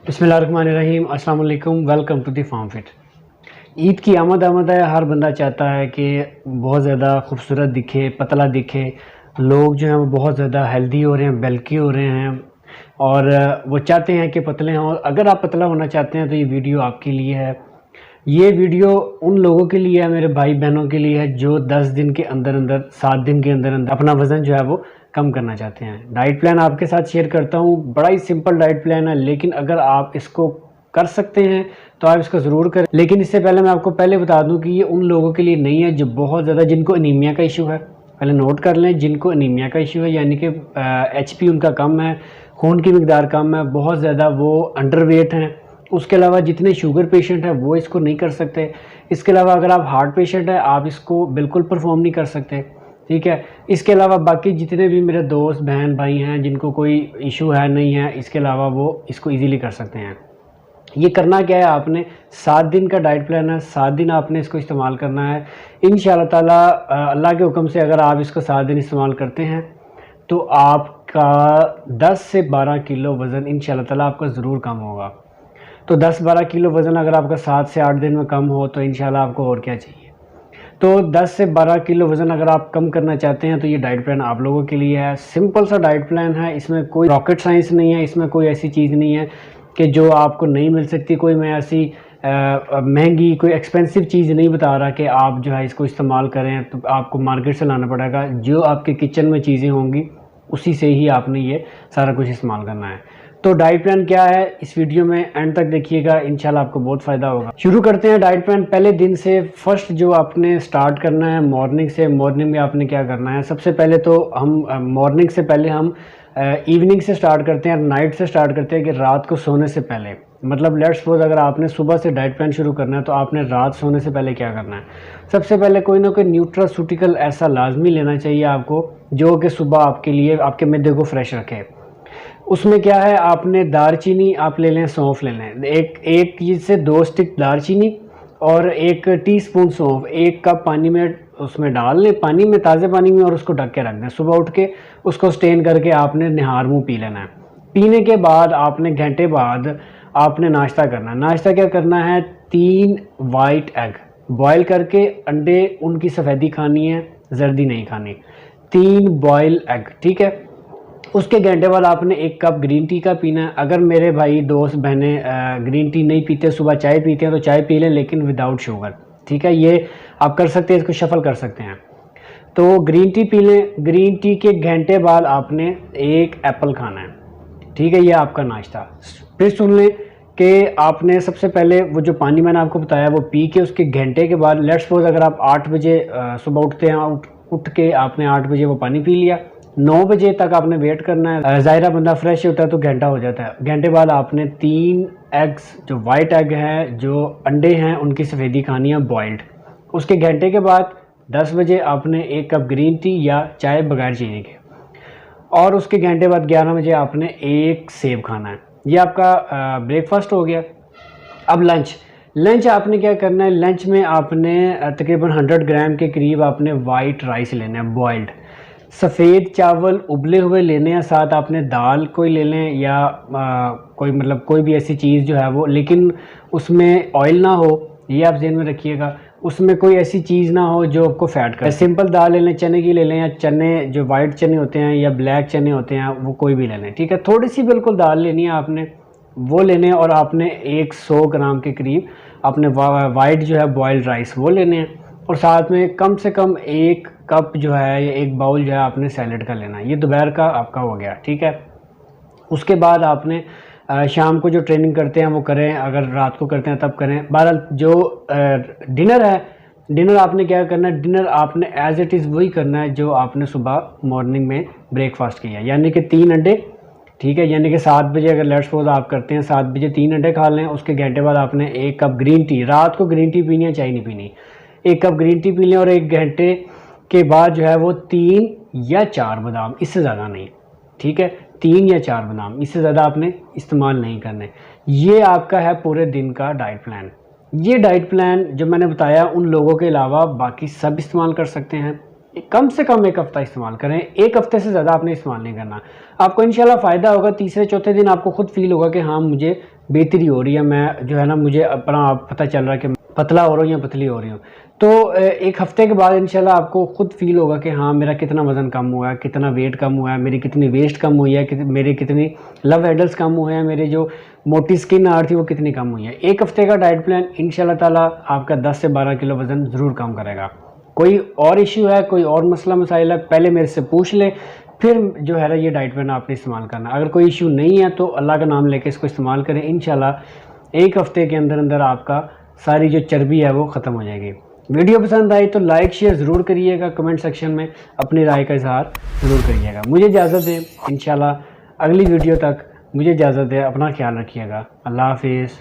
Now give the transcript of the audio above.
बिस्मिल्लाहिर्रहमानिर्रहीम, अस्सलाम वालेकुम, welcome to the farm fit. Eid की आमद है। हर बंदा चाहता है कि बहुत ज़्यादा खूबसूरत दिखे, पतला दिखे। लोग जो हैं वो बहुत ज़्यादा हेल्दी हो रहे हैं, बल्की हो रहे हैं और वो चाहते हैं कि पतले हों। अगर आप पतला होना चाहते हैं तो ये वीडियो आपके लिए है। ये वीडियो उन लोगों के लिए है, मेरे भाई बहनों के लिए है, जो 10 दिन के अंदर अंदर 7 दिन के अंदर अंदर अपना वज़न जो है वो कम करना चाहते हैं। डाइट प्लान आपके साथ शेयर करता हूँ। बड़ा ही सिंपल डाइट प्लान है, लेकिन अगर आप इसको कर सकते हैं तो आप इसको ज़रूर करें। लेकिन इससे पहले मैं आपको पहले बता दूं कि ये उन लोगों के लिए नहीं है जो बहुत ज़्यादा, जिनको एनीमिया का इशू है। पहले नोट कर लें, जिनको एनीमिया का इशू है, यानी कि HP उनका कम है, खून की मिकदार कम है, बहुत ज़्यादा वो अंडरवेट हैं। उसके अलावा जितने शुगर पेशेंट हैं वो इसको नहीं कर सकते। इसके अलावा अगर आप हार्ट पेशेंट हैं, आप इसको बिल्कुल परफॉर्म नहीं कर सकते, ठीक है। इसके अलावा बाकी जितने भी मेरे दोस्त बहन भाई हैं जिनको कोई इशू है नहीं है, इसके अलावा वो इसको इजीली कर सकते हैं। ये करना क्या है, आपने 7 दिन का डाइट प्लान है, 7 दिन आपने इसको इस्तेमाल करना है। इंशाअल्लाह ताला अल्लाह के हुक्म से अगर आप इसको 7 दिन इस्तेमाल करते हैं तो आपका 10 से 12 किलो वज़न इंशाअल्लाह ताला आपका ज़रूर कम होगा। तो 10-12 किलो वज़न अगर आपका 7 से 8 दिन में कम हो तो इंशाल्लाह आपको और क्या चाहिए। तो 10 से 12 किलो वज़न अगर आप कम करना चाहते हैं तो ये डाइट प्लान आप लोगों के लिए है। सिंपल सा डाइट प्लान है, इसमें कोई रॉकेट साइंस नहीं है, इसमें कोई ऐसी चीज़ नहीं है कि जो आपको नहीं मिल सकती। कोई मैं ऐसी महंगी कोई एक्सपेंसिव चीज़ नहीं बता रहा कि आप जो है इसको इस्तेमाल करें तो आपको मार्केट से लाना पड़ेगा। जो आपके किचन में चीज़ें होंगी उसी से ही आपने ये सारा कुछ इस्तेमाल करना है। तो डाइट प्लान क्या है, इस वीडियो में एंड तक देखिएगा, इंशाल्लाह आपको बहुत फ़ायदा होगा। शुरू करते हैं डाइट प्लान पहले दिन से। फर्स्ट जो आपने स्टार्ट करना है मॉर्निंग से। मॉर्निंग में आपने क्या करना है, सबसे पहले तो हम मॉर्निंग से पहले हम इवनिंग से स्टार्ट करते हैं, नाइट से स्टार्ट करते हैं कि रात को सोने से पहले। मतलब लेट्स सपोज अगर आपने सुबह से डाइट प्लान शुरू करना है तो आपने रात सोने से पहले क्या करना है। सबसे पहले कोई ना कोई न्यूट्रास्यूटिकल ऐसा लाजमी लेना चाहिए आपको जो कि सुबह आपके लिए आपके मैदे को फ्रेश रखे। उसमें क्या है, आपने दालचीनी आप ले लें, सौंफ ले लें, एक से 2 स्टिक दालचीनी और 1 टीस्पून सौंफ 1 कप पानी में उसमें डाल लें, पानी में, ताज़े पानी में, और उसको ढक के रख दें। सुबह उठ के उसको स्टेन करके आपने निहार मुँह पी लेना है। पीने के बाद आपने घंटे बाद आपने नाश्ता करना है। नाश्ता क्या करना है, 3 वाइट एग बॉयल करके, अंडे उनकी सफ़ेदी खानी है, जर्दी नहीं खानी। 3 बॉयल एग, ठीक है। उसके घंटे बाद आपने 1 कप ग्रीन टी का पीना है। अगर मेरे भाई दोस्त बहनें ग्रीन टी नहीं पीते, सुबह चाय पीते हैं, तो चाय पी लें लेकिन विदाउट शुगर, ठीक है। ये आप कर सकते हैं, इसको शफल कर सकते हैं। तो ग्रीन टी पी लें। ग्रीन टी के घंटे बाद आपने 1 एप्पल खाना है, ठीक है। ये आपका नाश्ता। फिर सुन लें कि आपने सबसे पहले वो जो पानी मैंने आपको बताया वो पी के उसके घंटे के बाद, लेट्स सपोज अगर आप 8 बजे सुबह उठते हैं, उठ के आपने 8 बजे वो पानी पी लिया, 9 बजे तक आपने वेट करना है। ज़ाहिरा बंदा फ्रेश होता है तो घंटा हो जाता है। घंटे बाद आपने 3 एग्स जो वाइट एग हैं, जो अंडे हैं, उनकी सफ़ेदी खानी है बॉइल्ड। उसके घंटे के बाद 10 बजे आपने 1 कप ग्रीन टी या चाय बगैर चीनी के, और उसके घंटे बाद 11 बजे आपने 1 सेब खाना है। ये आपका ब्रेकफास्ट हो गया। अब लंच आपने क्या करना है, लंच में आपने तकरीबन 100 ग्राम के करीब आपने वाइट राइस लेना है बॉइल्ड। सफ़ेद चावल उबले हुए लेने हैं, साथ आपने दाल कोई ले लें या कोई मतलब कोई भी ऐसी चीज़ जो है वो, लेकिन उसमें ऑयल ना हो, ये आप ज़हन में रखिएगा। उसमें कोई ऐसी चीज़ ना हो जो आपको फ़ैट करे। सिंपल दाल ले लें, चने की ले लें, या चने जो वाइट चने होते हैं या ब्लैक चने होते हैं वो कोई भी ले लें, ठीक है। थोड़ी सी बिल्कुल दाल लेनी है आपने, वो लेने, और आपने 100 ग्राम के करीब आपने वाइट जो है बॉइल्ड राइस वो लेने हैं, और साथ में कम से कम 1 कप जो है या 1 बाउल जो है आपने सैलेड का लेना है। ये दोपहर का आपका हो गया, ठीक है। उसके बाद आपने शाम को जो ट्रेनिंग करते हैं वो करें, अगर रात को करते हैं तब करें। बहरहाल जो डिनर है, डिनर आपने क्या करना है, डिनर आपने एज इट इज़ वही करना है जो आपने सुबह मॉर्निंग में ब्रेकफास्ट किया, यानी कि 3 अंडे, ठीक है। यानी कि 7 बजे अगर लेट्स सपोज आप करते हैं 7 बजे 3 अंडे खा लें। उसके घंटे बाद आपने 1 कप ग्रीन टी, रात को ग्रीन टी पीनी है, चाय नहीं पीनी, 1 कप ग्रीन टी पी लें, और 1 घंटे के बाद जो है वो 3 या 4 बादाम, इससे ज़्यादा नहीं, ठीक है। 3 या 4 बादाम, इससे ज़्यादा आपने इस्तेमाल नहीं करने। ये आपका है पूरे दिन का डाइट प्लान। ये डाइट प्लान जो मैंने बताया उन लोगों के अलावा बाकी सब इस्तेमाल कर सकते हैं। कम से कम 1 हफ़्ता इस्तेमाल करें, 1 हफ़्ते से ज़्यादा आपने इस्तेमाल नहीं करना। आपको इंशाल्लाह फ़ायदा होगा। तीसरे चौथे दिन आपको खुद फील होगा कि हाँ मुझे बेहतरी हो रही है, मैं जो है ना मुझे अपना पता चल रहा है कि पतला हो रहा हूँ या पतली हो रही हूँ। तो 1 हफ़्ते के बाद इंशाल्लाह आपको खुद फील होगा कि हाँ मेरा कितना वज़न कम हुआ है, कितना वेट कम हुआ है, मेरी कितनी वेस्ट कम हुई है, मेरी कितनी लव हैंडल्स कम हुए हैं, मेरे जो मोटी स्किन आ रही थी वो कितनी कम हुई है। 1 हफ़्ते का डाइट प्लान इंशाल्लाह ताला आपका 10 से 12 किलो वज़न ज़रूर कम करेगा। कोई और इश्यू है, कोई और मसला मसाइल है, पहले मेरे से पूछ लें, फिर जो है ना ये डाइट प्लान आपने इस्तेमाल करना। अगर कोई इश्यू नहीं है तो अल्लाह का नाम लेके इसको इस्तेमाल करें। इंशाल्लाह 1 हफ़्ते के अंदर अंदर आपका सारी जो चर्बी है वो ख़त्म हो जाएगी। वीडियो पसंद आई तो लाइक शेयर ज़रूर करिएगा, कमेंट सेक्शन में अपनी राय का इजहार ज़रूर करिएगा। मुझे इजाज़त दें, इंशाल्लाह अगली वीडियो तक मुझे इजाज़त दें। अपना ख्याल रखिएगा। अल्लाह हाफिज़।